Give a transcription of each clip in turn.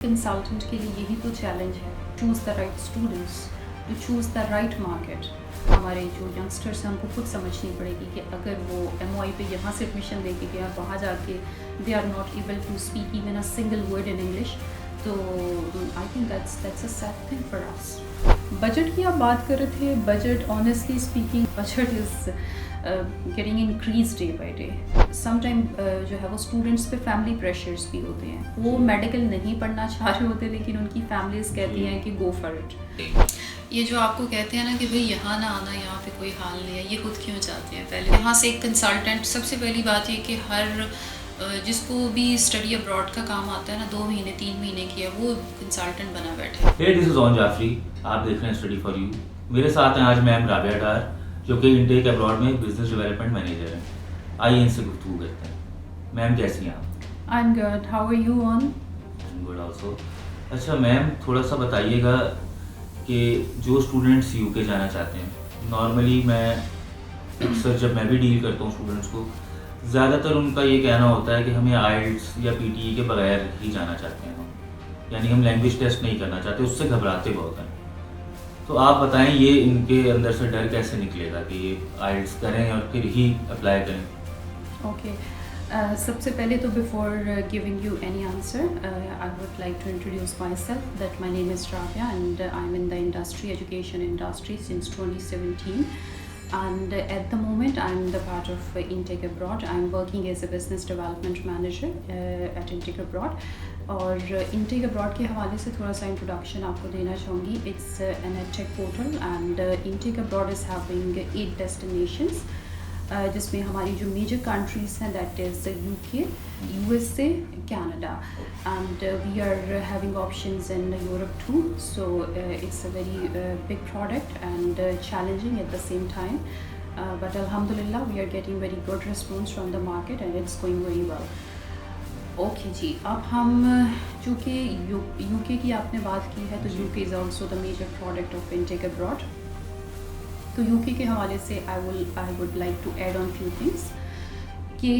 Consultant के लिए यही तो चैलेंज है, choose the right students, to choose the right market. हमारे जो यंगस्टर्स हैं उनको खुद समझनी पड़ेगी कि अगर वो MOI पे यहाँ से एडमिशन दे के गया वहाँ जाके they are not able to speak even a single word in English, तो I think that's a sad thing for us. Budget की आप बात कर रहे थे, budget honestly speaking budget is getting increase day by day. Sometime जो है वो स्टूडेंट्स पे फैमिली प्रेशर्स भी होते हैं, वो मेडिकल नहीं पढ़ना चाह रहे होते लेकिन उनकी फैमिलीज कहती हैं कि गो फॉर इट। ये जो आपको कहते हैं ना कि भाई यहाँ ना आना, यहाँ पे कोई हाल नहीं है, ये खुद क्यों चाहते हैं? पहले यहाँ से एक कंसल्टेंट, सबसे पहली बात ये कि हर जिसको भी स्टडी अब्रॉड का काम आता है ना, 2 महीने 3 महीने की है, वो कंसल्टेंट बना बैठे। हे, दिस इज ऑन जाफरी, आप देख रहे हैं स्टडी फॉर यू। मेरे साथ हैं आज मैम राबिया डार, जो कि इंटेक अब्रॉड में बिजनेस डेवलपमेंट मैनेजर हैं। आइए इनसे गुफ्तगू करते हैं। मैम कैसी हैं आप? I am good, how are you on? I am good also. अच्छा मैम, थोड़ा सा बताइएगा कि जो स्टूडेंट्स यूके जाना चाहते हैं, नॉर्मली मैं अक्सर जब मैं भी डील करता हूँ स्टूडेंट्स को, ज़्यादातर उनका ये कहना होता है कि हमें IELTS या PTE के बगैर ही जाना चाहते हैं हम, यानी हम लैंग्वेज टेस्ट नहीं करना चाहते, उससे घबराते बहुत हैं। तो आप बताएं ये इनके अंदर से डर कैसे निकलेगा कि ये IELTS करें और फिर ही अप्लाई करें? ओके, सबसे पहले तो before giving you any answer I would like to introduce my self that my name is Rabia and I am in the industry, education industry since 2017. And at the moment I'm the part of Intake Abroad. I'm working as a business development manager at Intake Abroad. और Intake Abroad के हवाले से थोड़ा सा introduction आपको देना चाहूँगी. It's an EdTech portal and Intake Abroad is having 8 destinations, जिसमें हमारी जो मेजर कंट्रीज हैं that is UK, USA, Canada, and we are having options in Europe too. So it's a very big product and challenging at the same time, but alhamdulillah we are getting very good response from the market and it's going very well. Okay जी, अब हम चूँकि UK की आपने बात की है तो UK is also the major product of Intake Abroad. तो UK के हवाले से I would like to add on few things कि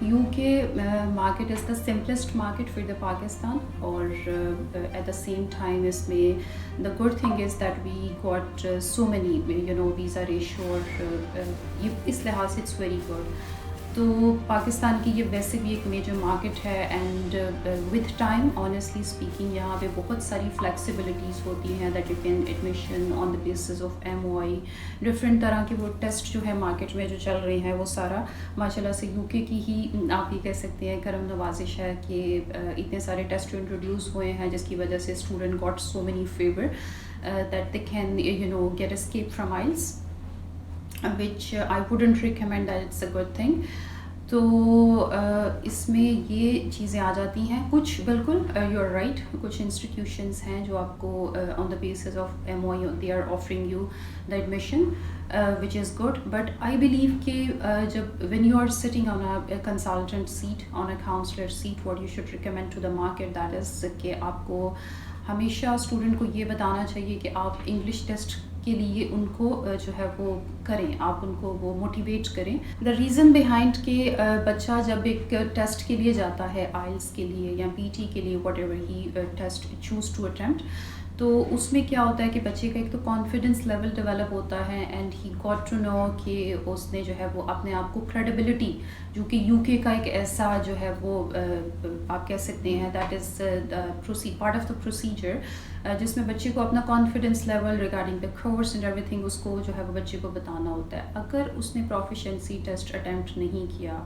UK market is the simplest market for the Pakistan, और एट द सेम टाइम इसमें the good thing is that we got so many visa ratio, और ये इस लिहाज से it's very good. तो पाकिस्तान की ये वैसे भी एक मेजर मार्केट है and with time honestly speaking यहाँ पे बहुत सारी फ्लेक्सिबिलिटीज़ होती हैं that you can admission on the basis of MOI। Different तरह के वो टेस्ट जो है मार्केट में जो चल रहे हैं वो सारा माशाल्लाह से UK की ही आप ये कह सकते हैं करम नवाजिश है कि इतने सारे टेस्ट इंट्रोड्यूस हुए हैं जिसकी वजह से student got so many favour that they can get escape from IELTS, which I wouldn't recommend that it's a good thing. तो इसमें ये चीज़ें आ जाती हैं कुछ, बिल्कुल यू आर राइट, कुछ इंस्टीट्यूशंस हैं जो आपको on the basis of MOI they are offering you the admission which is good, but I believe कि जब when you are sitting on a consultant seat, on a counsellor seat, what you should recommend to the market that is कि आपको हमेशा student को ये बताना चाहिए कि आप इंग्लिश टेस्ट के लिए उनको जो है वो करें, आप उनको वो मोटिवेट करें। द रीज़न बिहाइंड कि बच्चा जब एक टेस्ट के लिए जाता है, IELTS के लिए या PT के लिए, whatever he test choose to attempt, तो उसमें क्या होता है कि बच्चे का एक तो कॉन्फिडेंस लेवल डेवलप होता है and he got to know कि उसने जो है वो अपने आप को क्रेडिबिलिटी, जो कि UK का एक ऐसा जो है वो आप कह सकते हैं that is part of the procedure, जिसमें बच्चे को अपना confidence level regarding the course and everything उसको जो है वो बच्चे को बताना होता है। अगर उसने प्रोफिशिएंसी टेस्ट अटैम्प्ट नहीं किया,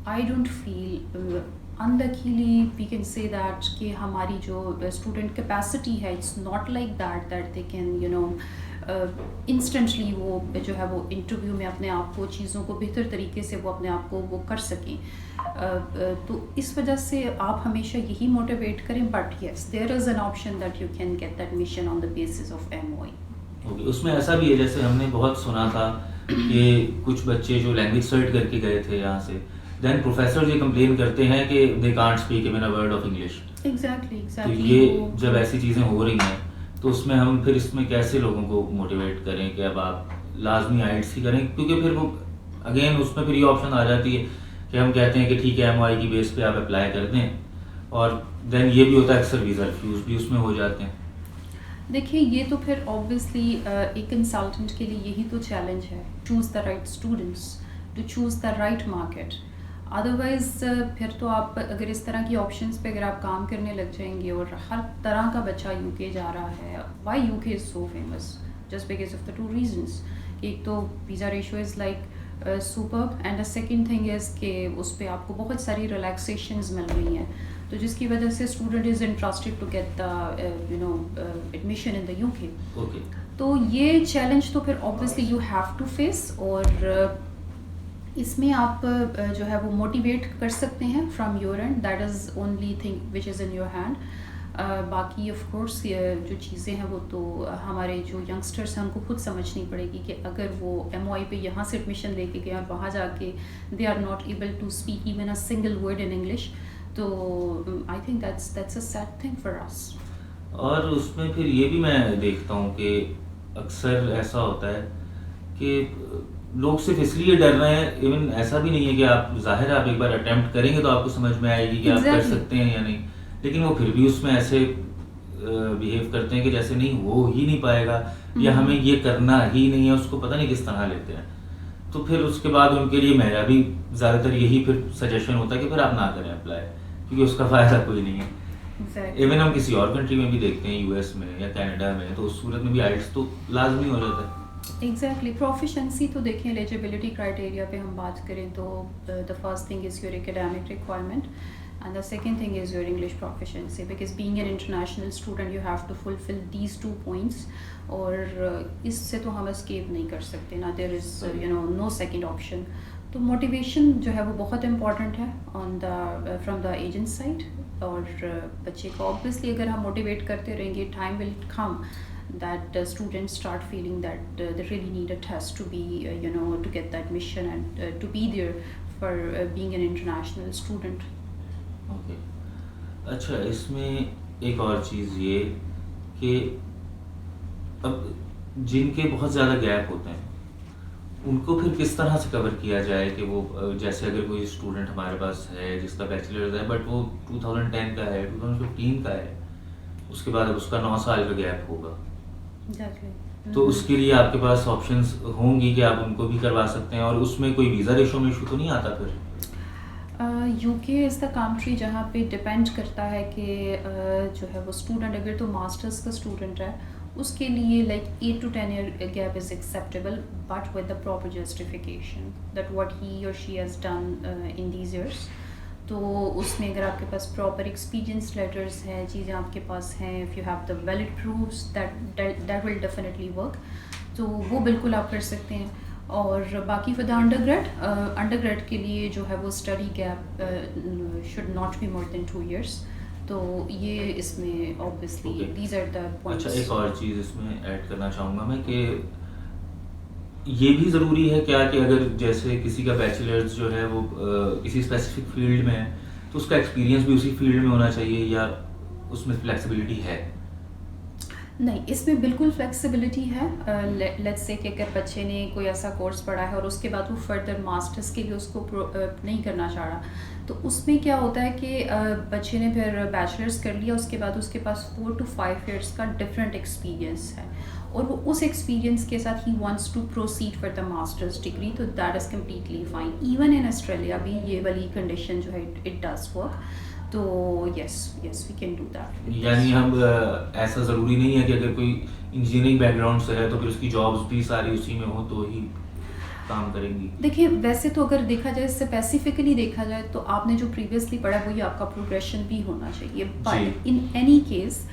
I don't feel unluckily we can say that कि हमारी जो स्टूडेंट कैपेसिटी है, it's not like that they can instantly वो जो है वो इंटरव्यू में अपने आप को चीज़ों को बेहतर तरीके से वो अपने आप को वो कर सकें। तो इस वजह से आप हमेशा यही मोटिवेट करें, but yes there is an option that you can get the admission on the basis of MOI। Okay, उसमें ऐसा भी है जैसे हमने बहुत सुना था कि कुछ बच्चे जो लैंग्वेज सर्ट करके गए थे यहाँ से, देन प्रोफेसर ये कंप्लेन करते हैं कि they can't speak even a word of English. Exactly तो ये जब ऐसी चीज़ें हो रही हैं तो उसमें हम फिर इसमें कैसे लोगों को मोटिवेट करें कि अब आप लाजमी IELTS ही करें, क्योंकि फिर वो अगेन उसमें फिर ये ऑप्शन आ जाती है कि हम कहते हैं कि ठीक है MOI की बेस पे आप अप्लाई कर दें, और देन ये भी होता है अक्सर वीज़ा रिफ्यूज़ भी उसमें हो जाते हैं। देखिए ये तो फिर ऑब्वियसली एक कंसल्टेंट के लिए यही तो चैलेंज है, choose the right students, to choose the right market. Otherwise फिर तो आप अगर इस तरह की ऑप्शंस पे अगर आप काम करने लग जाएंगे और हर तरह का बच्चा यूके जा रहा है। Why UK is so famous? Just because of the two reasons. एक तो visa ratio is like superb, and the second thing is कि उस पर आपको बहुत सारी रिलैक्सेशंस मिल रही हैं, तो जिसकी वजह से student is interested to get the admission in the UK. Okay. तो ये चैलेंज तो फिर obviously you have to face, और इसमें आप जो है वो मोटिवेट कर सकते हैं from your and, that is only thing which is in your hand. बाकी ऑफ कोर्स जो चीज़ें हैं वो तो हमारे जो यंगस्टर्स हैं उनको खुद समझनी पड़ेगी कि अगर वो MOI पे यहाँ से एडमिशन लेके गए और वहाँ जाके they are not able to speak even a single word in English, तो I think that's a sad thing for us. और उसमें फिर ये भी मैं देखता हूँ कि अक्सर ऐसा होता है कि लोग सिर्फ इसलिए डर रहे हैं, इवन ऐसा भी नहीं है कि आप ज़ाहिर है आप एक बार अटेम्प्ट करेंगे तो आपको समझ में आएगी कि आप कर Exactly. सकते हैं या नहीं, लेकिन वो फिर भी उसमें ऐसे बिहेव करते हैं कि जैसे नहीं हो ही नहीं पाएगा या हमें ये करना ही नहीं है, उसको पता नहीं किस तरह लेते हैं। तो फिर उसके बाद उनके लिए मेरा भी ज़्यादातर यही फिर सजेशन होता है कि फिर आप ना करें अप्लाई, क्योंकि उसका फ़ायदा कोई नहीं है। Exactly. इवन हम किसी और कंट्री में भी देखते हैं, US में या कनाडा में, तो उस सूरत में भी आइल्स तो लाजमी हो जाता है। एग्जैक्टली प्रोफिशेंसी तो देखें, एलिजिबिलिटी क्राइटेरिया पे हम बात करें तो the first thing is your academic requirement, and the second thing is your English proficiency, because being an international student you have to fulfil these 2 points, और इससे तो हम एस्केप नहीं कर सकते ना, there is no second option. तो motivation जो है वो बहुत इंपॉर्टेंट है on the from the agent side, और बच्चे को ऑब्वियसली अगर हम मोटिवेट करते रहेंगे, time will come that students start feeling that they really need a test to be to get the admission and to be there for being an international student. Okay. अच्छा, इसमें एक और चीज़ ये कि अब जिनके बहुत ज़्यादा गैप होते हैं उनको फिर किस तरह से कवर किया जाए कि वो जैसे अगर कोई स्टूडेंट हमारे पास है जिसका बैचलर्स है बट वो 2010 का है, 2015 का है, उसके बाद अब उसका 9 साल का गैप होगा, Exactly. तो उसके लिए आपके पास ऑप्शंस होंगी कि आप उनको भी करवा सकते हैं, और उसमें कोई वीज़ा रेशो में इशू तो नहीं आता फिर? यूके इज़ द कंट्री जहाँ पे डिपेंड करता है कि जो है वो स्टूडेंट अगर तो मास्टर्स का स्टूडेंट है उसके लिए like 8 to 10 year gap is acceptable, but with the proper justification that what he और she has done in these years. तो उसमें अगर आपके पास प्रॉपर एक्सपीरियंस लेटर्स हैं, चीज़ें आपके पास हैं, if you have the valid proofs that will definitely work, तो वो बिल्कुल आप कर सकते हैं। और बाकी फॉर द अंडरग्रेड के लिए जो है वो study gap should not be more than 2 years, तो ये इसमें obviously Okay. These are the points. अच्छा, एक और चीज़ इसमें ऐड करना चाहूँगा मैं कि ये भी ज़रूरी है क्या कि अगर जैसे किसी का बैचलर्स जो है वो किसी स्पेसिफिक फील्ड में है तो उसका एक्सपीरियंस भी उसी फील्ड में होना चाहिए, या उसमें फ्लेक्सिबिलिटी है? नहीं, इसमें बिल्कुल फ्लेक्सिबिलिटी है। लेट्स से कि अगर बच्चे ने कोई ऐसा कोर्स पढ़ा है और उसके बाद वो फर्दर मास्टर्स के लिए उसको नहीं करना चाह रहा, तो उसमें क्या होता है कि बच्चे ने फिर बैचलर्स कर लिया, उसके बाद उसके पास 4 to 5 years का डिफरेंट एक्सपीरियंस है, और वो उस एक्सपीरियंस के साथ ही wants to proceed for the masters degree, तो that is completely fine. Even in Australia भी ये वाली कंडीशन जो है इट डज वर्क, तो yes we can do that. यानी हम ऐसा ज़रूरी नहीं है कि अगर कोई इंजीनियरिंग बैकग्राउंड से है तो फिर उसकी जॉब्स भी सारी उसी में हो तो ही काम करेंगी? देखिए वैसे तो अगर देखा जाए, स्पेसिफिकली देखा जाए, तो आपने जो प्रीवियसली पढ़ा वही आपका प्रोग्रेशन भी होना चाहिए, बट इन एनी केस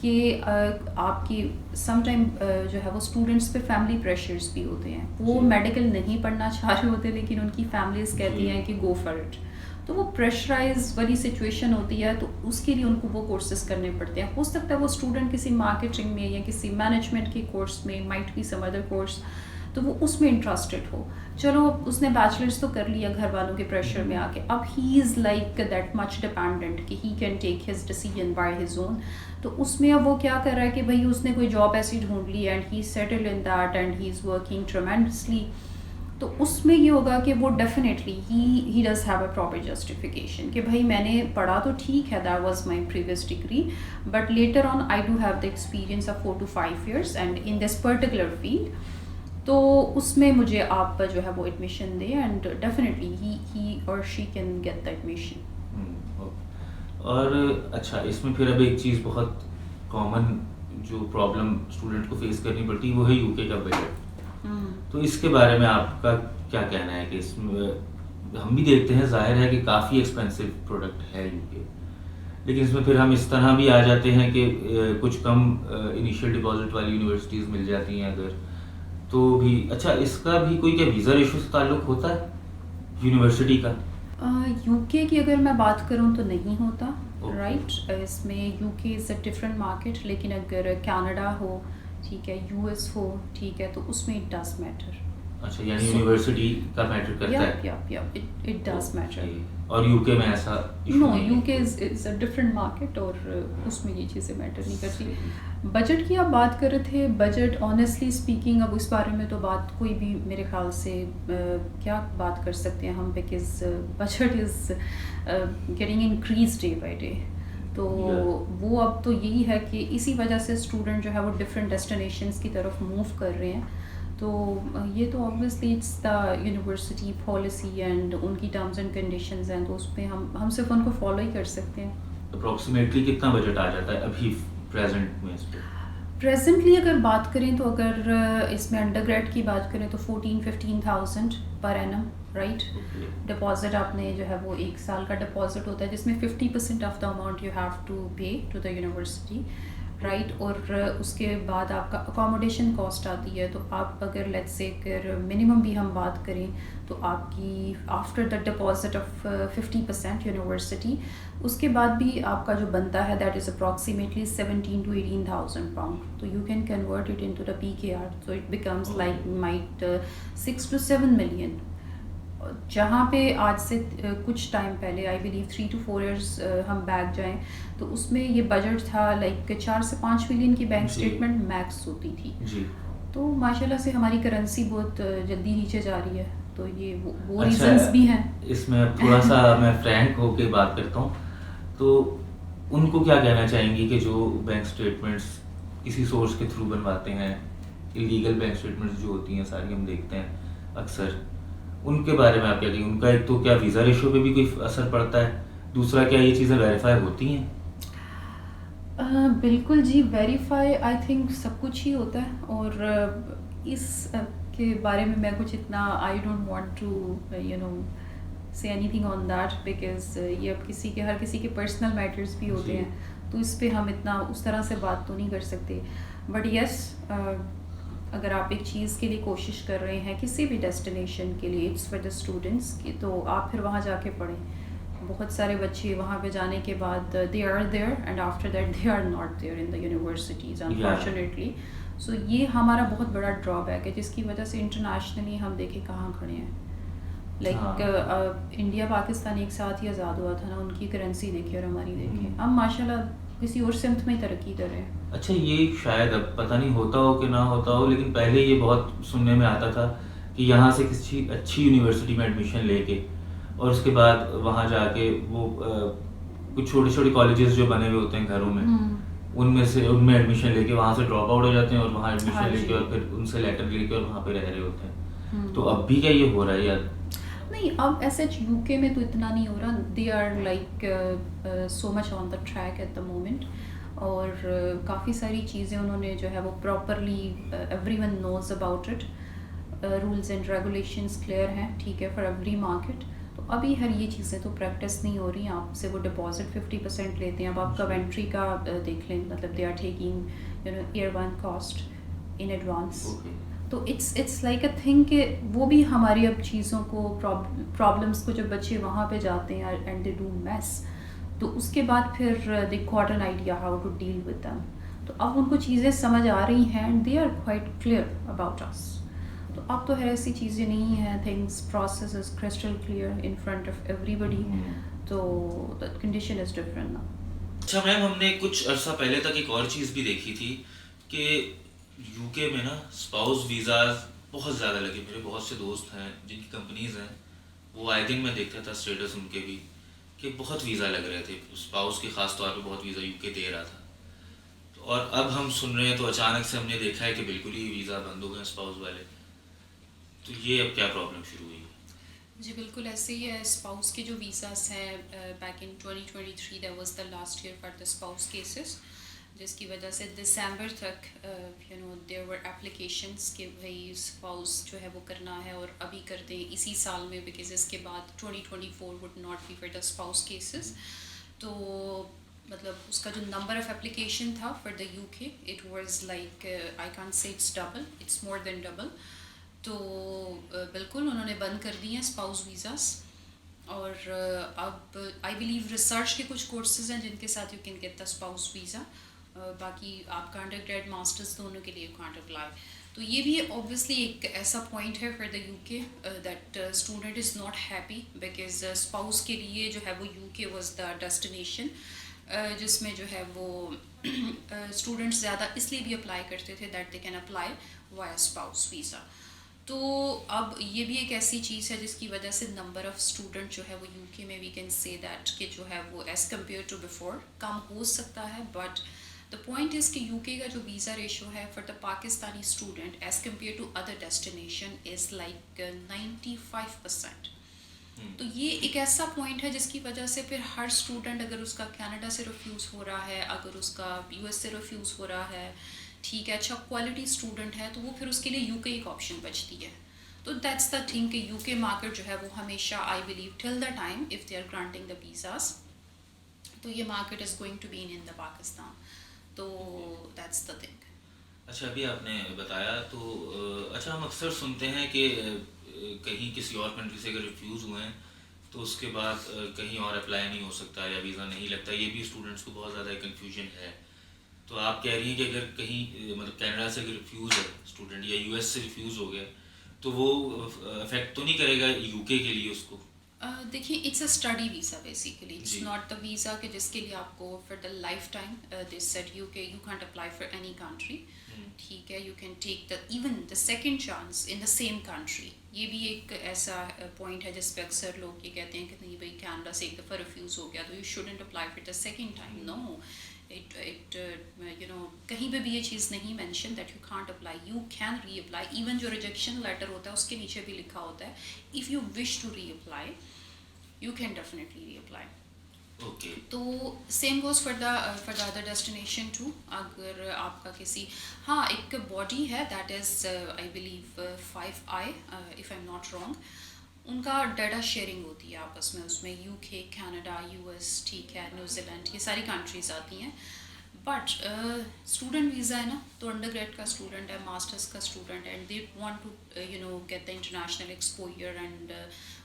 कि आपकी समटाइम जो है वो स्टूडेंट्स पे फैमिली प्रेशर्स भी होते हैं, वो मेडिकल नहीं पढ़ना चाह रहे होते लेकिन उनकी फैमिलीज कहती हैं कि गो फॉर इट, तो वो प्रेशराइज वाली सिचुएशन होती है, तो उसके लिए उनको वो कोर्सेज करने पड़ते हैं। हो सकता है वो स्टूडेंट किसी मार्केटिंग में या किसी मैनेजमेंट के कोर्स में, might be some other course, तो वो उसमें इंटरेस्टेड हो। चलो उसने बैचलर्स तो कर लिया घर वालों के प्रेशर में आके, अब he is like that much dependent कि he can take his decision by his own, तो उसमें अब वो क्या कर रहा है कि भाई उसने कोई जॉब ऐसी ढूंढ ली and he settle in that and he is working tremendously, तो उसमें ये होगा कि वो definitely he does have a proper justification कि भाई मैंने पढ़ा तो ठीक है, that was my previous degree, but later on I do have the experience of 4 to 5 years and in this particular field, तो उसमें मुझे आप जो है वो एडमिशन दें एंड डेफिनेटली ही और she can get the admission. Okay. और अच्छा, इसमें फिर अब एक चीज़ बहुत कॉमन जो प्रॉब्लम स्टूडेंट को फेस करनी पड़ती है वो है यूके का बजट। तो इसके बारे में आपका क्या कहना है कि इसमें हम भी देखते हैं, जाहिर है कि काफ़ी एक्सपेंसिव प्रोडक्ट है यूके, लेकिन इसमें फिर हम इस तरह भी आ जाते हैं कि कुछ कम इनिशियल डिपॉजिट वाली यूनिवर्सिटीज़ मिल जाती हैं अगर, तो भी अच्छा इसका भी कोई क्या वीज़ा रेशो से ताल्लुक़ होता है यूनिवर्सिटी का? यूके की अगर मैं बात करूं तो नहीं होता, Okay. राइट। इसमें UK is a different market, लेकिन अगर कनाडा हो, ठीक है, यूएस हो, ठीक है, तो उसमें इट डज मैटर। अच्छा, यानी यूनिवर्सिटी का मैटर करता है। Yup it does matter. और यूके में ऐसा issue नो, नहीं है? UK is a different market और उसमें ये चीज़ें मैटर नहीं करती। बजट की आप बात कर रहे थे, बजट ऑनेस्टली स्पीकिंग अब इस बारे में तो बात कोई भी मेरे ख्याल से क्या बात कर सकते हैं हम, because budget is getting increase day by day. तो वो अब तो यही है कि इसी वजह से स्टूडेंट जो है वो डिफरेंट डेस्टिनेशंस की तरफ मूव कर रहे हैं। तो ये तो obviously it's the university policy and उनकी टर्म्स एंड कंडीशंस हैं, तो उस पर हम सिर्फ उनको फॉलो ही कर सकते हैं। अप्रोक्सीमेटली कितना बजट आ जाता है अभी प्रेजेंट में इस पे? प्रेजेंटली अगर बात करें तो अगर इसमें अंडरग्रेड की बात करें तो 14-15,000 पर एनम, राइट। डिपॉजिट आपने जो है वो 1 साल का डिपॉजिट होता है जिसमें 50% of the amount you have to pay to the university, right. और उसके बाद आपका अकोमोडेशन कॉस्ट आती है, तो आप अगर लेट्स से अगर मिनिमम भी हम बात करें तो आपकी after the deposit of 50% university, उसके बाद भी आपका जो बनता है that is approximately 17,000 to 18,000 pound, तो you can convert it into the PKR, so it becomes like might 6 to 7 million। जहाँ पे आज से कुछ टाइम पहले आई बिलीव 3 to 4 years हम बैक जाएं तो उसमें ये बजट था लाइक 4 से 5 मिलियन की बैंक स्टेटमेंट मैक्स होती थी जी। तो माशाल्लाह से हमारी करेंसी बहुत जल्दी नीचे जा रही है, तो ये वो अच्छा, रीजंस भी हैं। इसमें थोड़ा सा मैं फ्रैंक होके बात करता हूँ, तो उनको क्या कहना चाहेंगी कि जो बैंक स्टेटमेंट्स किसी सोर्स के थ्रू बनवाते हैं, इलीगल बैंक स्टेटमेंट्स जो होती हैं सारी हम देखते हैं अक्सर, उनके बारे में आप क्या कहेंगे? उनका एक तो क्या वीज़ा रेशो पे भी कोई असर पड़ता है, दूसरा क्या ये चीज़ें वेरीफाई होती हैं? बिल्कुल जी, वेरीफाई आई थिंक सब कुछ ही होता है, और इस के बारे में मैं कुछ इतना I don't want to you know say anything on that, because ये अब हर किसी के पर्सनल मैटर्स भी होते हैं, तो इस पे हम इतना उस तरह से बात तो नहीं कर सकते। बट यस, अगर आप एक चीज़ के लिए कोशिश कर रहे हैं किसी भी डेस्टिनेशन के लिए, इट्स फॉर द स्टूडेंट्स की, तो आप फिर वहाँ जाके पढ़ें। बहुत सारे बच्चे वहाँ पे जाने के बाद they are there and after that they are not there in the universities unfortunately. So ये हमारा बहुत बड़ा ड्रॉबैक है जिसकी वजह से इंटरनेशनली हम देखें कहाँ खड़े हैं। लाइक इंडिया पाकिस्तान एक साथ ही आज़ाद हुआ था ना, उनकी करेंसी देखिए और हमारी देखिए, हम माशाल्लाह किसी और सिमत में तरक्की कर रहे हैं। अच्छा, ये शायद अब पता नहीं होता हो कि ना होता हो, लेकिन पहले ये बहुत सुनने में आता था कि यहाँ से किसी अच्छी यूनिवर्सिटी में एडमिशन लेके और उसके बाद वहाँ जाके वो कुछ छोटे छोटे कॉलेजेस जो बने हुए होते हैं घरों में, उनमें एडमिशन लेके वहाँ से ड्रॉप आउट हो जाते हैं और वहाँ एडमिशन लेके और फिर उनसे लेटर लेके और वहाँ पे रह रहे होते हैं। तो अब भी क्या ये हो रहा है यार? नहीं, अब ऐसे यूके में तो इतना नहीं हो रहा, they are like so much on the track at the moment, और काफ़ी सारी चीज़ें उन्होंने जो है वो properly everyone knows about it, rules and regulations clear हैं, ठीक है, फॉर एवरी मार्केट। तो अभी हर ये चीज़ें तो प्रैक्टिस नहीं हो रही, आपसे वो डिपॉजिट 50% लेते हैं। अब आप कवेंट्री का देख लें, मतलब they are taking you know year 1 cost in advance, तो इट्स लाइक अ थिंग कि वो भी हमारी अब चीज़ों को प्रॉब्लम्स को, जब बच्चे वहाँ पे जाते हैं एंड दे डू मैस, तो उसके बाद फिर they got an idea how to deal with them. तो अब उनको चीज़ें समझ आ रही हैं and they are quite clear about us. तो अब तो है ऐसी चीज़ें नहीं हैं, things process is crystal clear in front of everybody, तो the condition is different now. अच्छा मैम, हमने कुछ अर्सा पहले तक एक और चीज़ भी देखी थी कि यूके में ना स्पाउस वीज़ा बहुत ज़्यादा लगे। मेरे बहुत से दोस्त हैं जिनकी कंपनीज़ हैं, वो आई थिंक मैं देखता था स्टेटस उनके भी कि बहुत वीज़ा लग रहे थे, स्पाउस के ख़ास तौर पे बहुत वीज़ा यूके दे रहा था। तो और अब हम सुन रहे हैं तो अचानक से हमने देखा है कि बिल्कुल ही वीज़ा बंद हो गए स्पाउस वाले। तो ये अब क्या प्रॉब्लम शुरू हुई? जी बिल्कुल ऐसे ही है। स्पाउस के जो वीज़ास हैं, back in 2023 that was the last year for the spouse cases, जिसकी वजह से दिसंबर तक देयर वर एप्लीकेशंस कि भाई स्पाउस जो है वो करना है और अभी कर दें इसी साल में, बिकॉज इसके बाद 2024 would not be for the spouse cases. तो मतलब उसका जो नंबर ऑफ एप्लीकेशन था for the UK, it was like I can't say it's double, it's more than double. तो बिल्कुल उन्होंने बंद कर दिए हैं स्पाउस वीज़ास। और अब आई बिलीव रिसर्च के कुछ कोर्सेज हैं जिनके साथ you can get the spouse visa. बाकी आपका अंडर ग्रेड मास्टर्स दोनों के लिए यू कांट अप्लाई। तो ये भी ऑब्वियसली एक ऐसा पॉइंट है for the UK that student is not happy, because spouse के लिए जो है वो यूके वाज द डेस्टिनेशन जिसमें जो है वो स्टूडेंट्स ज़्यादा इसलिए भी अप्लाई करते थे that they can apply via spouse visa. तो अब ये भी एक ऐसी चीज़ है जिसकी वजह से नंबर ऑफ़ स्टूडेंट जो है वो यूके में वी कैन से दैट कि जो है वो एज़ कम्पेयर टू बिफोर कम हो सकता है। बट द पॉइंट इज़ कि यूके का जो वीज़ा रेशो है for the Pakistani student as compare to other destination is like 95%। तो ये एक ऐसा पॉइंट है जिसकी वजह से फिर हर स्टूडेंट, अगर उसका कनाडा से रिफ्यूज़ हो रहा है, अगर उसका यूएस से रिफ्यूज़ हो रहा है, ठीक है, अच्छा क्वालिटी स्टूडेंट है, तो वो फिर उसके लिए यूके एक ऑप्शन बचती है। तो दैट्स द थिंग कि यूके मार्केट जो है वो हमेशा I believe till the time if they are granting the visas, तो ये market is going to be in the Pakistan. तो दैट्स द थिंग। अच्छा, अभी आपने बताया तो अच्छा, हम अक्सर सुनते हैं कि कहीं किसी और कंट्री से अगर रिफ्यूज़ हुए हैं तो उसके बाद कहीं और अप्लाई नहीं हो सकता या वीज़ा नहीं लगता। ये भी स्टूडेंट्स को बहुत ज़्यादा कन्फ्यूजन है। तो आप कह रही हैं कि अगर कहीं मतलब कनाडा से अगर रिफ्यूज़ है स्टूडेंट या यूएस से रिफ्यूज़ हो गया तो वो अफेक्ट तो नहीं करेगा यूके के लिए उसको? देखिए, it's a study visa basically, it's जी। नॉट द वीज़ा कि जिसके लिए आपको for the life time this said you के you can't apply for any country. ठीक है, you can take the even the second chance in the same country. ये भी एक ऐसा पॉइंट है जिस पे अक्सर लोग ये कहते हैं कि नहीं भाई कनाडा से एक दफ़ा रिफ्यूज़ हो गया तो you shouldn't apply for the second time. No, it कहीं पे भी ये चीज़ नहीं mention that you can't apply, you can reapply. Even जो रिजेक्शन लेटर होता है उसके नीचे भी लिखा होता है if you wish to reapply you can definitely reapply. Okay. तो same goes for the other destination too. अगर आपका किसी, हाँ, एक बॉडी है that is I believe 5i if I am not wrong, उनका डाटा शेयरिंग होती है आपस में, उसमें यूके, कनाडा, यूएस, ठीक है, न्यूजीलैंड, ये सारी कंट्रीज़ आती हैं। बट स्टूडेंट वीज़ा है ना, तो अंडर ग्रेड का स्टूडेंट है, मास्टर्स का स्टूडेंट है, and they want to get the international exposure and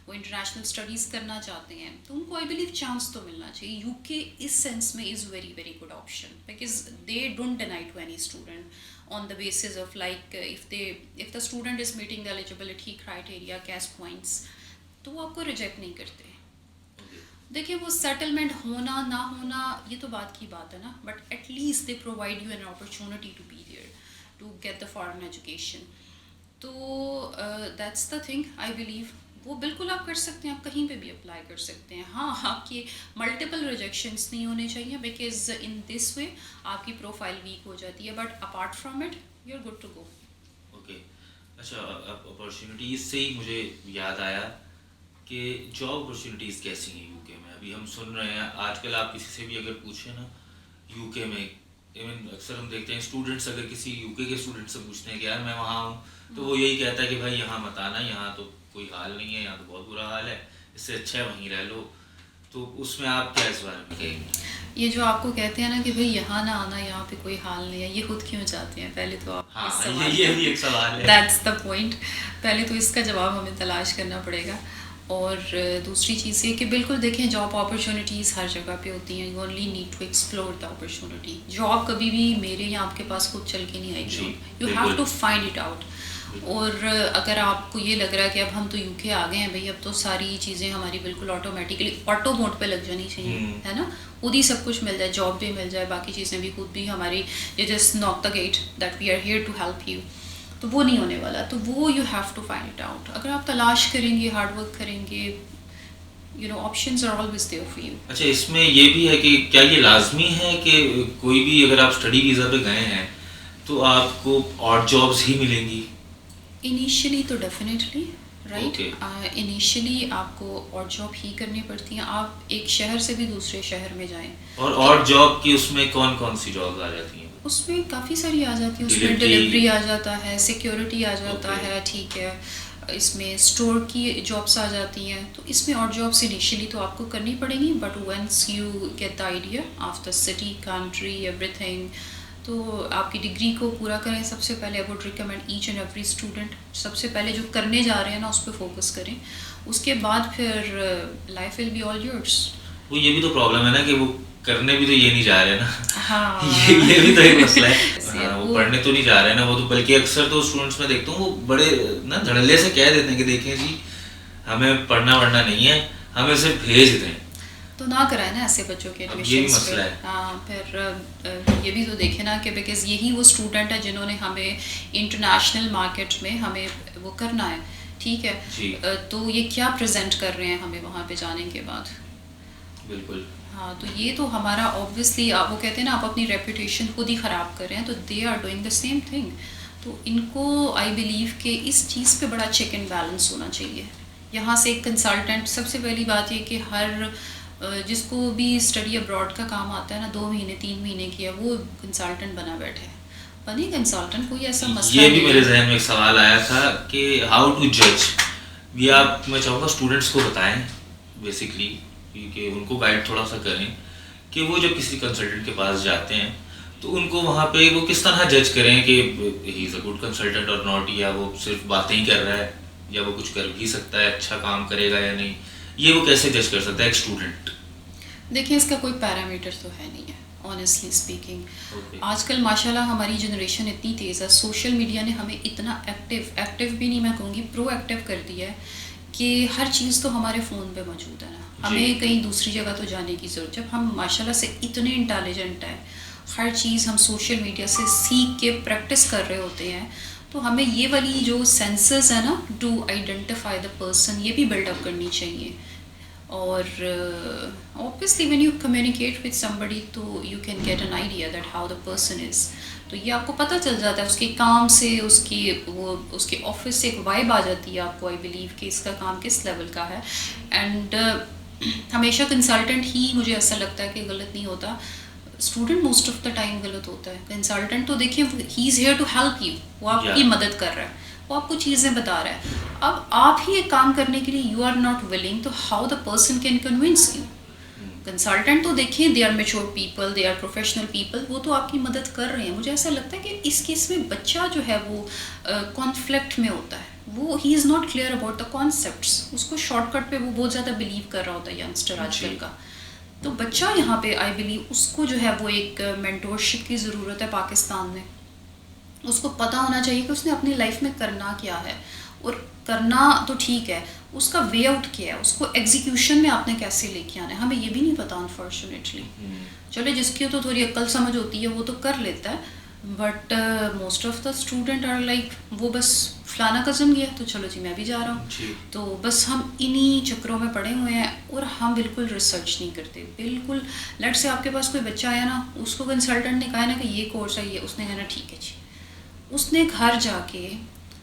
वो इंटरनेशनल स्टडीज़ करना चाहते हैं, तो उनको आई बिलीव चांस तो मिलना चाहिए। यूके इस सेंस में is very very good option because they don't deny to any student on the basis of like if the student is meeting the eligibility criteria, cash points, तो वो आपको reject नहीं करते। देखिए, वो सेटलमेंट होना ना होना ये तो बात की बात है ना, but at least they provide you an opportunity to be there to get the foreign education. तो that's the thing I believe, वो बिल्कुल आप कर सकते हैं, आप कहीं पे भी अप्लाई कर सकते हैं। हाँ, आपके मल्टीपल रिजेक्शंस नहीं होने चाहिए बिकॉज इन दिस वे आपकी प्रोफाइल वीक हो जाती है, but apart from it you are good to go. Okay. अच्छा, अपॉर्चुनिटीज़ से ही मुझे याद आया कि जॉब अपॉर्चुनिटीज़ कैसी हैं यूके में। अभी हम सुन रहे हैं आजकल, आप किसी से भी अगर पूछें ना यूके में, इवन अक्सर हम देखते हैं स्टूडेंट्स अगर किसी यूके के स्टूडेंट से पूछते हैं कि यार मैं वहाँ हूँ, तो वो यही कहता है कि भाई यहाँ मत आना, यहाँ तो कोई हाल नहीं है, यहाँ तो बहुत बुरा हाल है, इससे अच्छा है वहीं रह लो। तो उसमें आप क्या इस बारे में कहेंगे? ये जो आपको कहते हैं ना कि भाई यहाँ ना आना, यहाँ पे कोई हाल नहीं है, ये खुद क्यों चाहते हैं? पहले तो आप हाँ, ये भी एक सवाल है। That's the point. पहले तो इसका जवाब हमें तलाश करना पड़ेगा। और दूसरी चीज़ ये कि बिल्कुल देखें, जॉब अपॉर्चुनिटीज़ हर जगह पे होती हैं, you only need to explore the opportunity. Job कभी भी मेरे या आपके पास खुद चल के नहीं आएगी, you have to find it out. और अगर आपको ये लग रहा है कि अब हम तो यूके आ गए हैं भाई, अब तो सारी चीज़ें हमारी बिल्कुल ऑटोमेटिकली ऑटो मोड पे लग जानी चाहिए, है ना, खुद ही सब कुछ मिल जाए, जॉब भी मिल जाए, बाकी चीज़ें भी खुद भी हमारी, ये just knock the gate that we are here to help you. तो वो नहीं होने वाला, तो वो you have to find it out. अगर आप तलाश करेंगे, हार्ड वर्क करेंगे, options are always there for you. अच्छा, इसमें ये भी है कि क्या ये लाजमी है कि कोई भी अगर आप स्टडी वीज़ा पे गए हैं तो आपको ऑड जॉब्स ही मिलेंगी? इनिशियली तो डेफिनेटली राइट। Okay. इनिशियली आपको और जॉब ही करनी पड़ती है, आप एक शहर से भी दूसरे शहर में जाएं। और ऑड जॉब की उसमें कौन कौन सी जॉब आ जाती हैं? उसमें काफ़ी सारी आ जाती है, उसमें Delivery. डिलीवरी आ जाता है, सिक्योरिटी आ जाता Okay. है, ठीक है, इसमें स्टोर की जॉब्स आ जाती हैं। तो इसमें और जॉब्स इनिशियली तो आपको करनी पड़ेगी, but once you get the idea of the city, country, everything, तो आपकी डिग्री को पूरा करें। सबसे पहले I would recommend each and every student, सबसे पहले जो करने जा रहे हैं ना उस पर फोकस करें, उसके बाद फिर life will be all yours. वो ये भी तो प्रॉब्लम है ना कि वो करने भी तो ये नहीं जा रहे ना। हाँ ये भी तो एक मसला है। ऐसे हाँ, वो पढ़ने तो नहीं जा रहे ना, वो तो बल्कि अक्सर तो स्टूडेंट्स में देखता हूँ वो बड़े ना धड़ल्ले से कह देते हैं कि देखें जी हमें पढ़ना वढ़ना नहीं है, हमें सिर्फ भेज दें। तो ना कराए ना ऐसे बच्चों के अब ये भी एडमिशंस मसला पे। है। हाँ, फिर ये भी तो देखे ना कि बिकॉज यही वो स्टूडेंट है जिन्होंने हमें इंटरनेशनल मार्केट में हमें वो करना है, ठीक है। जी। तो ये क्या प्रेजेंट कर रहे हैं हमें वहाँ पे जाने के बाद। बिल्कुल। हाँ, तो ये तो हमारा ऑब्वियसली, आप वो कहते हैं ना आप अपनी रेपुटेशन खुद ही ख़राब कर रहे हैं, तो they are doing the same thing. तो इनको आई बिलीव कि इस चीज़ पे बड़ा चेक एंड बैलेंस होना चाहिए। यहाँ से एक कंसल्टेंट, सबसे पहली बात ये कि हर जिसको भी स्टडी अब्रॉड का काम आता है ना, 2 महीने 3 महीने की है, वो कंसल्टेंट बना बैठे, बने कंसल्टेंट, कोई ऐसा मसला ये भी नहीं मेरे है। जहन में एक सवाल आया था कि हाउ टू जज, ये आप मैं चाहूँगा स्टूडेंट्स को बताएं बेसिकली, कि उनको गाइड थोड़ा सा करें कि वो जब किसी कंसल्टेंट के पास जाते हैं तो उनको वहाँ पे वो किस तरह जज करें कि he is a good consultant और नॉट, या वो सिर्फ बातें ही कर रहा है, या वो कुछ कर भी सकता है, अच्छा काम करेगा या नहीं, ये वो कैसे जज कर सकता है एक स्टूडेंट? देखिए, इसका कोई पैरामीटर तो है नहीं है ऑनेस्टली स्पीकिंग। Okay. आजकल माशाल्लाह हमारी जनरेशन इतनी तेज़ है, सोशल मीडिया ने हमें इतना एक्टिव भी नहीं, मैं कहूँगी प्रोएक्टिव कर दिया है कि हर चीज़ तो हमारे फ़ोन पे मौजूद है ना, हमें कहीं दूसरी जगह तो जाने की ज़रूरत। जब हम माशाल्लाह से इतने इंटेलिजेंट हैं, हर चीज़ हम सोशल मीडिया से सीख के प्रैक्टिस कर रहे होते हैं, तो हमें ये वाली जो सेंसेस है ना टू आइडेंटिफाई द पर्सन, ये भी बिल्डअप करनी चाहिए। और obviously when you communicate with somebody तो you can get an idea that how the person is. तो ये आपको पता चल जाता है उसके काम से, उसके ऑफिस से एक वाइब आ जाती है आपको, आई बिलीव कि इसका काम किस लेवल का है। एंड हमेशा कंसल्टेंट ही मुझे ऐसा लगता है कि गलत नहीं होता, student most of the time गलत होता है। कंसल्टेंट तो देखिए he is here to help you, वो आपकी मदद कर रहा है, वो आपको चीज़ें बता रहा है। अब आप ही एक काम करने के लिए यू आर नॉट विलिंग, तो how the person can convince you. Consultant तो देखिए they are mature people, they are professional people, वो तो आपकी मदद कर रहे हैं। मुझे ऐसा लगता है कि इस केस में बच्चा जो है वो कॉन्फ्लिक्ट में होता है, वो he is not clear about the concepts, उसको शॉर्टकट पे वो बहुत ज़्यादा बिलीव कर रहा होता है यंगस्टर आजकल का। तो बच्चा यहाँ पे आई बिलीव उसको जो है वो एक मेंटोरशिप की ज़रूरत है पाकिस्तान में। उसको पता होना चाहिए कि उसने अपनी लाइफ में करना क्या है, और करना तो ठीक है, उसका वे आउट क्या है, उसको एग्जीक्यूशन में आपने कैसे लेके आना है, हमें ये भी नहीं पता अनफॉर्चुनेटली। चलो जिसकी तो थोड़ी अक्ल समझ होती है वो तो कर लेता है, but most of the student are like वो बस फलाना कज़न गया तो चलो जी मैं भी जा रहा हूँ, तो बस हम इन्हीं चक्रों में पड़े हुए हैं और हम बिल्कुल रिसर्च नहीं करते। बिल्कुल लेट्स से आपके पास कोई बच्चा आया ना, उसको कंसल्टेंट ने कहा ना कि ये कोर्स है, ये उसने कहना ठीक है जी, उसने घर जाके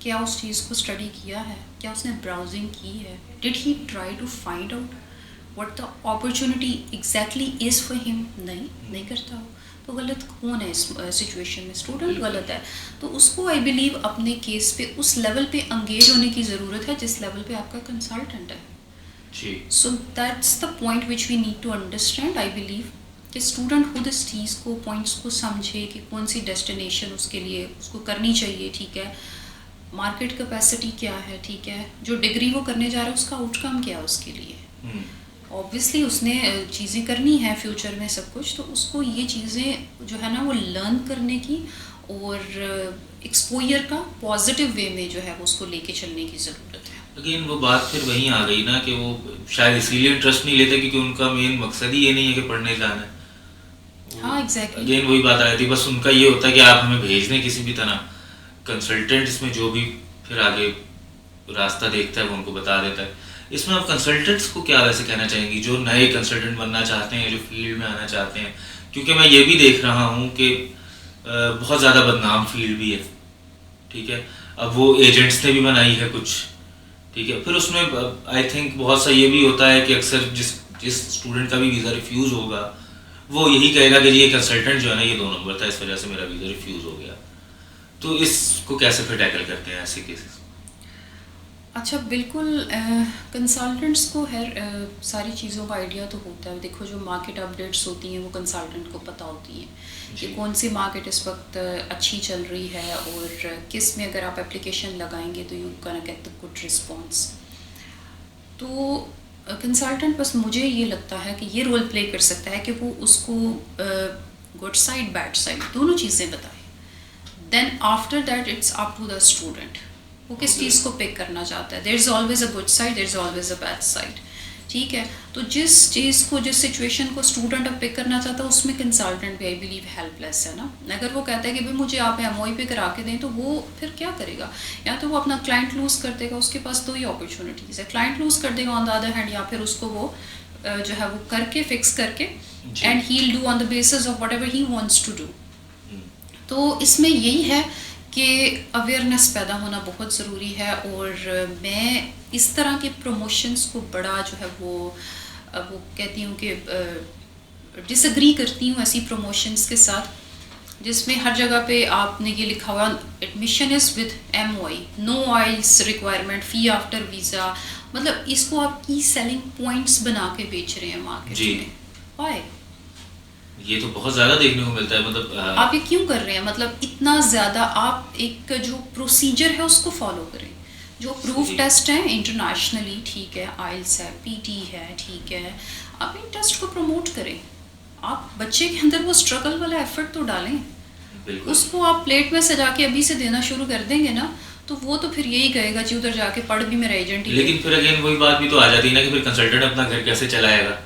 क्या उस चीज़ को स्टडी किया है, क्या उसने ब्राउजिंग की है, did he try to find out what the opportunity exactly is for him? नहीं करता हो, तो गलत कौन है इस सिचुएशन में? स्टूडेंट गलत है। तो उसको आई बिलीव अपने केस पे उस लेवल पे अंगेज होने की ज़रूरत है जिस लेवल पे आपका कंसल्टेंट है। So that's the point which we need to understand, I believe कि स्टूडेंट खुद इस चीज़ को, पॉइंट्स को समझे कि कौन सी डेस्टिनेशन उसके लिए उसको करनी चाहिए, ठीक है, मार्केट कैपेसिटी क्या है, ठीक है, जो डिग्री वो करने जा रहा है उसका आउटकम क्या है उसके लिए। ऑब्वियसली उसने चीज़ें करनी है फ्यूचर में सब कुछ, तो उसको ये चीज़ें जो है ना वो लर्न करने की और एक्सपोजर का पॉजिटिव वे में जो है वो उसको लेके चलने की ज़रूरत है। लेकिन वो बात फिर वहीं आ गई ना कि वो शायद इसीलिए इंटरेस्ट नहीं लेते क्योंकि उनका मेन मकसद ही ये नहीं है कि पढ़ने जाना है। हाँ एग्जैक्टली। अगेन वही बात आ रही थी, बस उनका ये होता है कि आप हमें भेज दें किसी भी तरह, कंसल्टेंट इसमें जो भी फिर आगे रास्ता देखता है वो उनको बता देता है। इसमें आप कंसल्टेंट्स को क्या वैसे कहना चाहेंगी जो नए कंसल्टेंट बनना चाहते हैं, जो फील्ड में आना चाहते हैं? क्योंकि मैं ये भी देख रहा हूँ कि बहुत ज़्यादा बदनाम फील्ड भी है, ठीक है। अब वो एजेंट्स ने भी बनाई है कुछ, ठीक है। फिर उसमें आई थिंक बहुत सा ये भी होता है कि अक्सर जिस स्टूडेंट का भी वीज़ा रिफ्यूज़ होगा वो यही कहेगा कि जी ये कंसल्टेंट जो है ना ये 2 नंबर था, इस वजह से मेरा वीज़ा रिफ्यूज़ हो गया। तो इसको कैसे फिर टैकल करते हैं ऐसे केसेस? अच्छा, बिल्कुल। कंसल्टेंट्स को सारी चीज़ों का आइडिया तो होता है। देखो, जो मार्केट अपडेट्स होती हैं वो कंसल्टेंट को पता होती हैं कि कौन सी मार्केट इस वक्त अच्छी चल रही है और किस में अगर आप एप्लीकेशन लगाएंगे तो you can get the good response. तो कंसल्टेंट बस मुझे ये लगता है कि ये रोल प्ले कर सकता है कि वो उसको गुड साइड बैड साइड दोनों चीज़ें बताए। Then after that it's up to the student, वो किस चीज़ को पिक करना चाहता है। There is always a good side, there is always a bad side, ठीक है। तो जिस चीज़ को, जिस सिचुएशन को स्टूडेंट अब पिक करना चाहता है उसमें कंसल्टेंट भी आई बिलीव हेल्पलेस है ना। अगर वो कहता है कि भाई मुझे आप एमओई पे करा के दें तो वो फिर क्या करेगा? या तो वो अपना क्लाइंट लूज़ कर देगा, उसके पास 2 ही अपॉर्चुनिटीज़ है, क्लाइंट लूज़ कर देगा ऑन द अदर हैंड, या फिर उसको वो जो है वो करके फिक्स करके and he will do on the basis of whatever he wants to do. तो इसमें यही है कि अवेयरनेस पैदा होना बहुत ज़रूरी है। और मैं इस तरह के प्रमोशंस को बड़ा जो है वो कहती हूँ कि डिसएग्री करती हूँ ऐसी प्रमोशंस के साथ जिसमें हर जगह पे आपने ये लिखा हुआ admission is with MOI, no IELTS requirement, fee after visa. मतलब इसको आप की सेलिंग पॉइंट्स बना के बेच रहे हैं मार्केट में। वाई? ये तो बहुत ज़्यादा देखने को मिलता है। मतलब आप ये क्यों कर रहे हैं? मतलब इतना ज़्यादा आप एक जो प्रोसीजर है उसको फॉलो करें। जो प्रूफ टेस्ट है इंटरनेशनली, ठीक है, आइल्स है, पीटी है, ठीक है, आप इन टेस्ट को प्रमोट करें। आप बच्चे के अंदर वो स्ट्रगल वाला एफर्ट तो डालें। उसको आप प्लेट में सजा के अभी से देना शुरू कर देंगे ना तो वो तो फिर यही कहेगा जी उधर जाके पढ़ भी मेरा एजेंट ही। लेकिन फिर अगेन वही बात भी तो आ जाती है ना कि फिर कंसल्टेंट अपना घर कैसे चलाएगा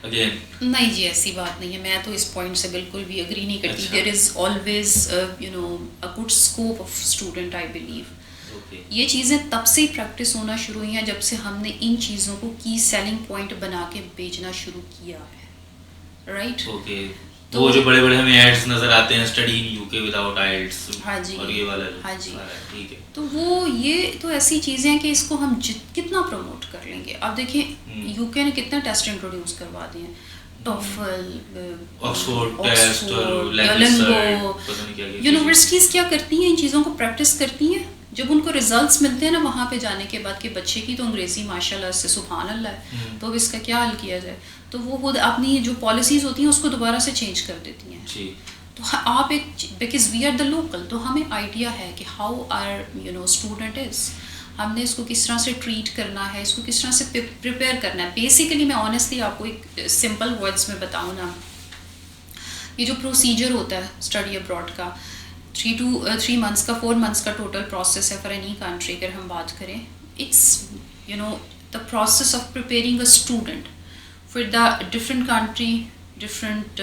अगेन? नहीं जी, ऐसी बात नहीं है। मैं तो इस पॉइंट से बिल्कुल भी एग्री नहीं करती। There is always a good scope of student, I believe. ये चीज़ें तब से ही प्रैक्टिस होना शुरू हुई हैं जब से हमने इन चीज़ों को की सेलिंग पॉइंट बना के बेचना शुरू किया है, राइट? ओके। तो वो जो बड़े बड़े हमें एड्स नजर आते हैं, स्टडी इन यूके विदाउट आइल्स, हाँ जी, और ये वाला, हाँ जी, ठीक है। तो वो ये तो ऐसी चीज़ें हैं कि इसको हम कितना प्रमोट कर लेंगे। अब देखिए यूके ने कितने टेस्ट इंट्रोड्यूस करवा दिए हैं, टॉफल, ऑक्सफोर्ड टेस्ट और लिंगो। यूनिवर्सिटीज़ क्या करती हैं, इन चीज़ों को प्रैक्टिस करती हैं। जब उनको रिजल्ट्स मिलते हैं ना वहाँ पे जाने के बाद कि बच्चे की तो अंग्रेज़ी माशाल्लाह से सुभान अल्लाह है, तो अब इसका क्या हल किया जाए, तो वो खुद अपनी जो पॉलिसीज़ होती हैं उसको दोबारा से चेंज कर देती हैं। तो आप एक, because we are the local, तो हमें आइडिया है कि हाउ आर स्टूडेंट इज़, हमने इसको किस तरह से ट्रीट करना है, इसको किस तरह से प्रिपेयर करना है। बेसिकली मैं ऑनेस्टली आपको एक सिंपल वर्ड्स में बताऊँ ना, ये जो प्रोसीजर होता है स्टडी अब्रॉड का, 3 months का 4 months का टोटल प्रोसेस है फॉर एनी कंट्री। अगर हम बात करें, it's the process of preparing a student for the different country, different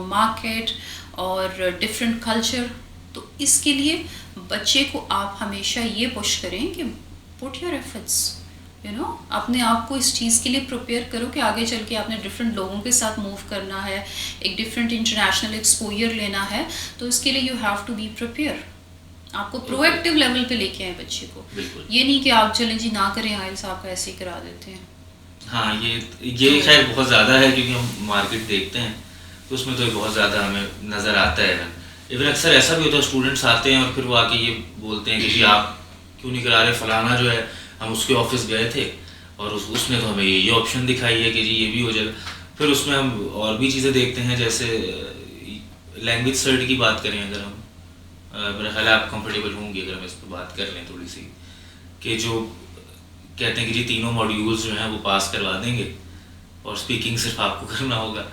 market और डिफरेंट कल्चर। तो इसके लिए बच्चे को आप हमेशा ये पुश करें कि पुट योर एफर्ट्स, अपने आप को इस चीज़ के लिए प्रिपेयर करो कि आगे चल के आपने डिफरेंट लोगों के साथ मूव करना है, एक डिफरेंट इंटरनेशनल एक्सपोजर लेना है, तो इसके लिए you have to be prepare. आपको प्रोएक्टिव लेवल पे लेके आए बच्चे को, ये नहीं कि आप चलें जी ना करें आइल्स, आपका ऐसे ही करा देते हैं। हाँ, ये खैर बहुत ज़्यादा है क्योंकि हम मार्केट देखते हैं तो उसमें तो बहुत ज़्यादा हमें नज़र आता है। इवन अक्सर ऐसा भी होता है, स्टूडेंट्स आते हैं और फिर वो आके ये बोलते हैं कि जी आप क्यों नहीं करा रहे, फलाना जो है हम उसके ऑफिस गए थे और उसने तो हमें ये ऑप्शन दिखाई है कि जी ये भी हो जाएगा। फिर उसमें हम और भी चीज़ें देखते हैं, जैसे लैंग्वेज सर्ट की बात करें अगर हम, मेरा ख्याल है आप कंफर्टेबल होंगे अगर हम इस पर बात कर लें थोड़ी सी, कि जो कहते हैं कि जी 3 मॉड्यूल्स जो हैं वो पास करवा देंगे और स्पीकिंग सिर्फ आपको करना होगा।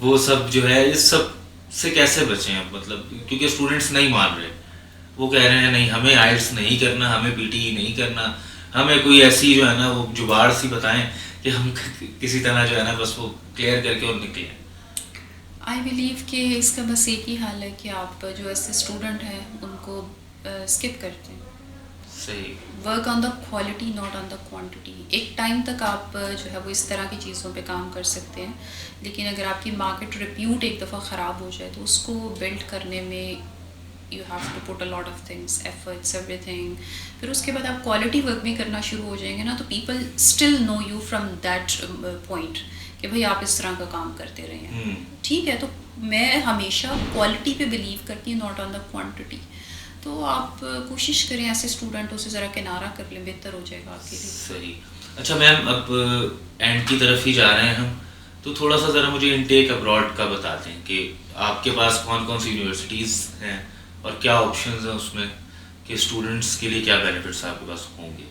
वो सब जो है, इस सब से कैसे बचें अब? मतलब क्योंकि स्टूडेंट्स नहीं मान रहे, वो कह रहे हैं नहीं हमें आइल्स नहीं करना, हमें पीटी नहीं करना, हमें कोई ऐसी जो है ना वो जुगाड़ सी बताएं कि हम किसी तरह जो है ना बस वो क्लियर करके और निकलें। आई बिलीव कि इसका बस एक ही हाल है कि आप जो ऐसे स्टूडेंट हैं उनको स्किप करते हैं। सही। Work on the quality not on the quantity. एक टाइम तक आप जो है वो इस तरह की चीज़ों पे काम कर सकते हैं, लेकिन अगर आपकी मार्केट रिप्यूट एक दफ़ा ख़राब हो जाए तो उसको बिल्ड करने में you have to put a lot of things, efforts, everything. फिर उसके बाद आप क्वालिटी वर्क भी करना शुरू हो जाएंगे ना, तो people still know you from that point कि भाई आप इस तरह का काम करते रहे हैं। ठीक है, तो मैं हमेशा क्वालिटी पे बिलीव करती हूँ, नॉट ऑन द क्वांटिटी। तो आप कोशिश करें ऐसे स्टूडेंटों से ज़रा किनारा कर लें, बेहतर हो जाएगा आपके लिए। सही। अच्छा मैम, अब एंड की तरफ ही जा रहे हैं हम, तो थोड़ा सा ज़रा मुझे इनटेक अब्रॉड का बताते हैं कि आपके पास कौन कौन सी यूनिवर्सिटीज़ हैं और क्या ऑप्शंस हैं उसमें, कि स्टूडेंट्स के लिए क्या बेनिफिट्स आपके पास होंगे।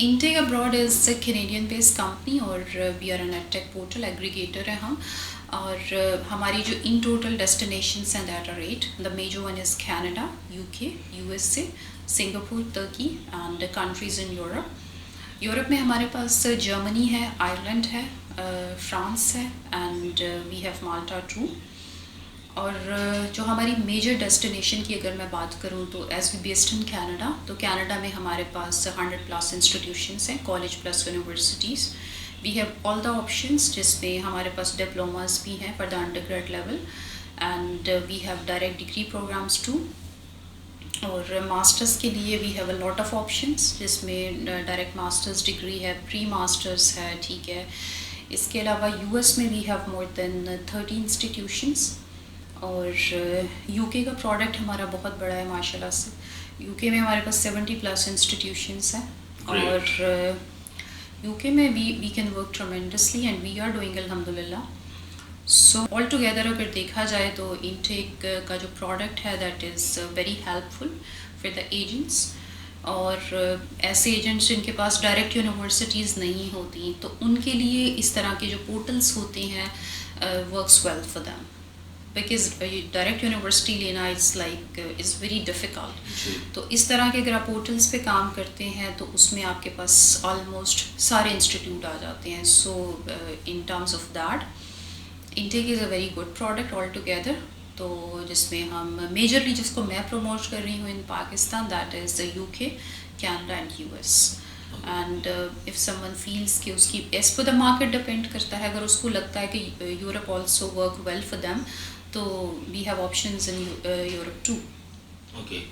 Intake Abroad is a Canadian based company और we are an edtech portal aggregator है हम। और हमारी जो इन टोटल डेस्टिनेशंस हैं that are 8। The major one is Canada, UK, USA, Singapore, तुर्की and countries in Europe. Europe में हमारे पास जर्मनी है, आयरलैंड है, फ्रांस है and we have Malta too. और जो हमारी मेजर डेस्टिनेशन की अगर मैं बात करूं तो as we based in Canada, तो कनाडा में हमारे पास 100+ इंस्टीट्यूशंस हैं, college plus universities. We have all the options, जिसमें हमारे पास डिप्लोमास भी हैं for the undergrad level and we have direct degree programs too. और मास्टर्स के लिए we have a lot of options, जिसमें डायरेक्ट मास्टर्स डिग्री है, प्री मास्टर्स है, ठीक है। इसके अलावा यूएस में we have more then 30 institutions. और यूके का प्रोडक्ट हमारा बहुत बड़ा है माशाल्लाह से। यूके में हमारे पास 70+ इंस्टीट्यूशंस हैं और यूके में we can work tremendously and we are doing अल्हम्दुलिल्लाह। सो ऑल टुगेदर अगर देखा जाए तो इनटेक का जो प्रोडक्ट है that is very helpful for the agents. और ऐसे एजेंट्स जिनके पास डायरेक्ट यूनिवर्सिटीज़ नहीं होती, तो उनके लिए इस तरह के जो पोर्टल्स होते हैं works well for them, because direct university लेना इज़ वेरी डिफ़िकल्ट। तो इस तरह के अगर आप पोर्टल्स पे काम करते हैं तो उसमें आपके पास ऑलमोस्ट सारे इंस्टीट्यूट आ जाते हैं। So in terms of that Intake is a very good product altogether. तो जिसमें हम मेजरली जिसको मैं प्रमोट कर रही हूँ in Pakistan, that is UK, Canada and US. And if someone feels कि उसकी as per the market depend करता है, अगर उसको लगता है कि Europe also work well for them, तो we have options in Europe too. Okay.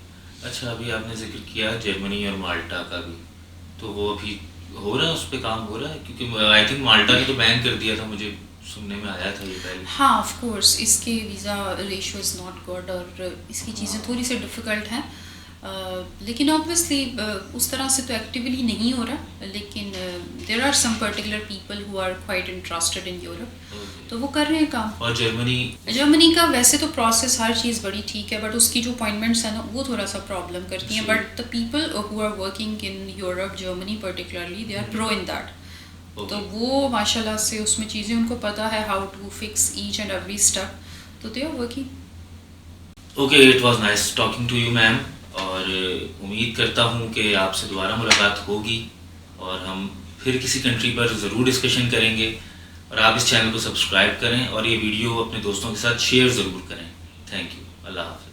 अच्छा, अभी आपने जिक्र किया जर्मनी और माल्टा का भी, तो वो अभी हो रहा है, उस पर काम हो रहा है? क्योंकि आई थिंक माल्टा ने तो बैन कर दिया था, मुझे सुनने में आया था ये पहले। हाँ, ऑफ कोर्स इसके visa ratio is not good और इसकी चीज़ें थोड़ी सी डिफ़िकल्ट हैं, लेकिन ऑब्वियसली उस तरह से तो एक्टिवली नहीं हो रहा, लेकिन there are some particular people who are quite interested in Europe, तो वो कर रहे हैं काम। और जर्मनी का वैसे तो प्रोसेस हर चीज़ बड़ी ठीक है, बट उसकी जो अपॉइंटमेंट्स हैं ना वो थोड़ा सा प्रॉब्लम करती हैं। But the people who are working in Europe, Germany particularly, they are pro in that. तो वो माशाल्लाह से उसमें चीज़ें उनको पता है how to fix each and every step, तो they are working. Okay, it was nice talking to you ma'am, और उम्मीद करता हूँ कि आपसे दोबारा मुलाकात होगी और हम फिर किसी कंट्री पर ज़रूर डिस्कशन करेंगे। और आप इस चैनल को सब्सक्राइब करें और ये वीडियो अपने दोस्तों के साथ शेयर ज़रूर करें। Thank you. अल्लाह हाफ़िज़।